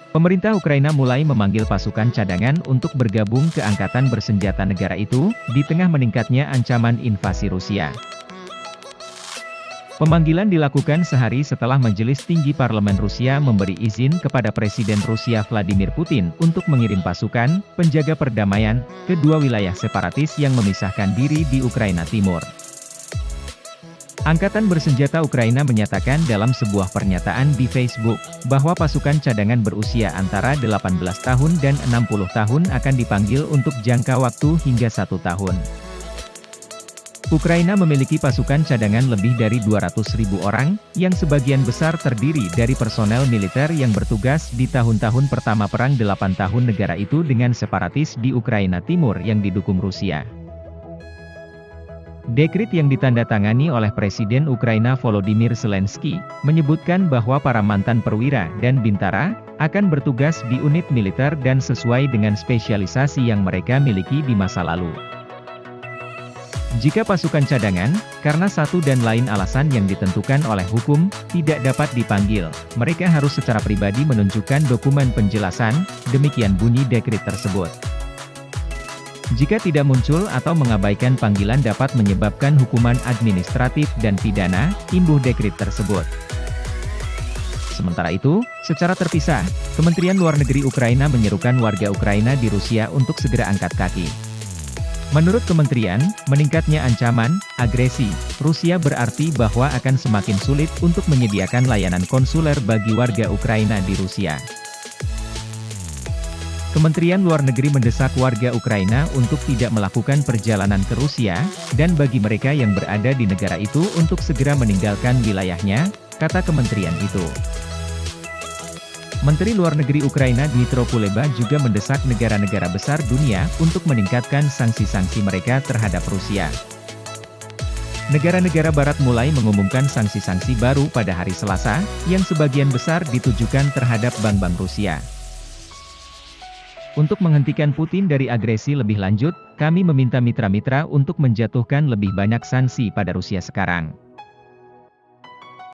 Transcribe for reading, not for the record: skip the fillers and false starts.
Pemerintah Ukraina mulai memanggil pasukan cadangan untuk bergabung ke angkatan bersenjata negara itu, di tengah meningkatnya ancaman invasi Rusia. Pemanggilan dilakukan sehari setelah Majelis Tinggi Parlemen Rusia memberi izin kepada Presiden Rusia Vladimir Putin untuk mengirim pasukan penjaga perdamaian ke dua wilayah separatis yang memisahkan diri di Ukraina Timur. Angkatan bersenjata Ukraina menyatakan dalam sebuah pernyataan di Facebook, bahwa pasukan cadangan berusia antara 18 tahun dan 60 tahun akan dipanggil untuk jangka waktu hingga 1 tahun. Ukraina memiliki pasukan cadangan lebih dari 200.000 orang, yang sebagian besar terdiri dari personel militer yang bertugas di tahun-tahun pertama Perang 8 tahun negara itu dengan separatis di Ukraina Timur yang didukung Rusia. Dekret yang ditandatangani oleh Presiden Ukraina Volodymyr Zelensky, menyebutkan bahwa para mantan perwira dan bintara, akan bertugas di unit militer dan sesuai dengan spesialisasi yang mereka miliki di masa lalu. Jika pasukan cadangan, karena satu dan lain alasan yang ditentukan oleh hukum, tidak dapat dipanggil, mereka harus secara pribadi menunjukkan dokumen penjelasan, demikian bunyi dekret tersebut. Jika tidak muncul atau mengabaikan panggilan dapat menyebabkan hukuman administratif dan pidana, imbuh dekret tersebut. Sementara itu, secara terpisah, Kementerian Luar Negeri Ukraina menyerukan warga Ukraina di Rusia untuk segera angkat kaki. Menurut kementerian, meningkatnya ancaman, agresi, Rusia berarti bahwa akan semakin sulit untuk menyediakan layanan konsuler bagi warga Ukraina di Rusia. Kementerian Luar Negeri mendesak warga Ukraina untuk tidak melakukan perjalanan ke Rusia, dan bagi mereka yang berada di negara itu untuk segera meninggalkan wilayahnya, kata kementerian itu. Menteri Luar Negeri Ukraina Dmytro Kuleba juga mendesak negara-negara besar dunia untuk meningkatkan sanksi-sanksi mereka terhadap Rusia. Negara-negara Barat mulai mengumumkan sanksi-sanksi baru pada hari Selasa, yang sebagian besar ditujukan terhadap bank-bank Rusia. Untuk menghentikan Putin dari agresi lebih lanjut, kami meminta mitra-mitra untuk menjatuhkan lebih banyak sanksi pada Rusia sekarang.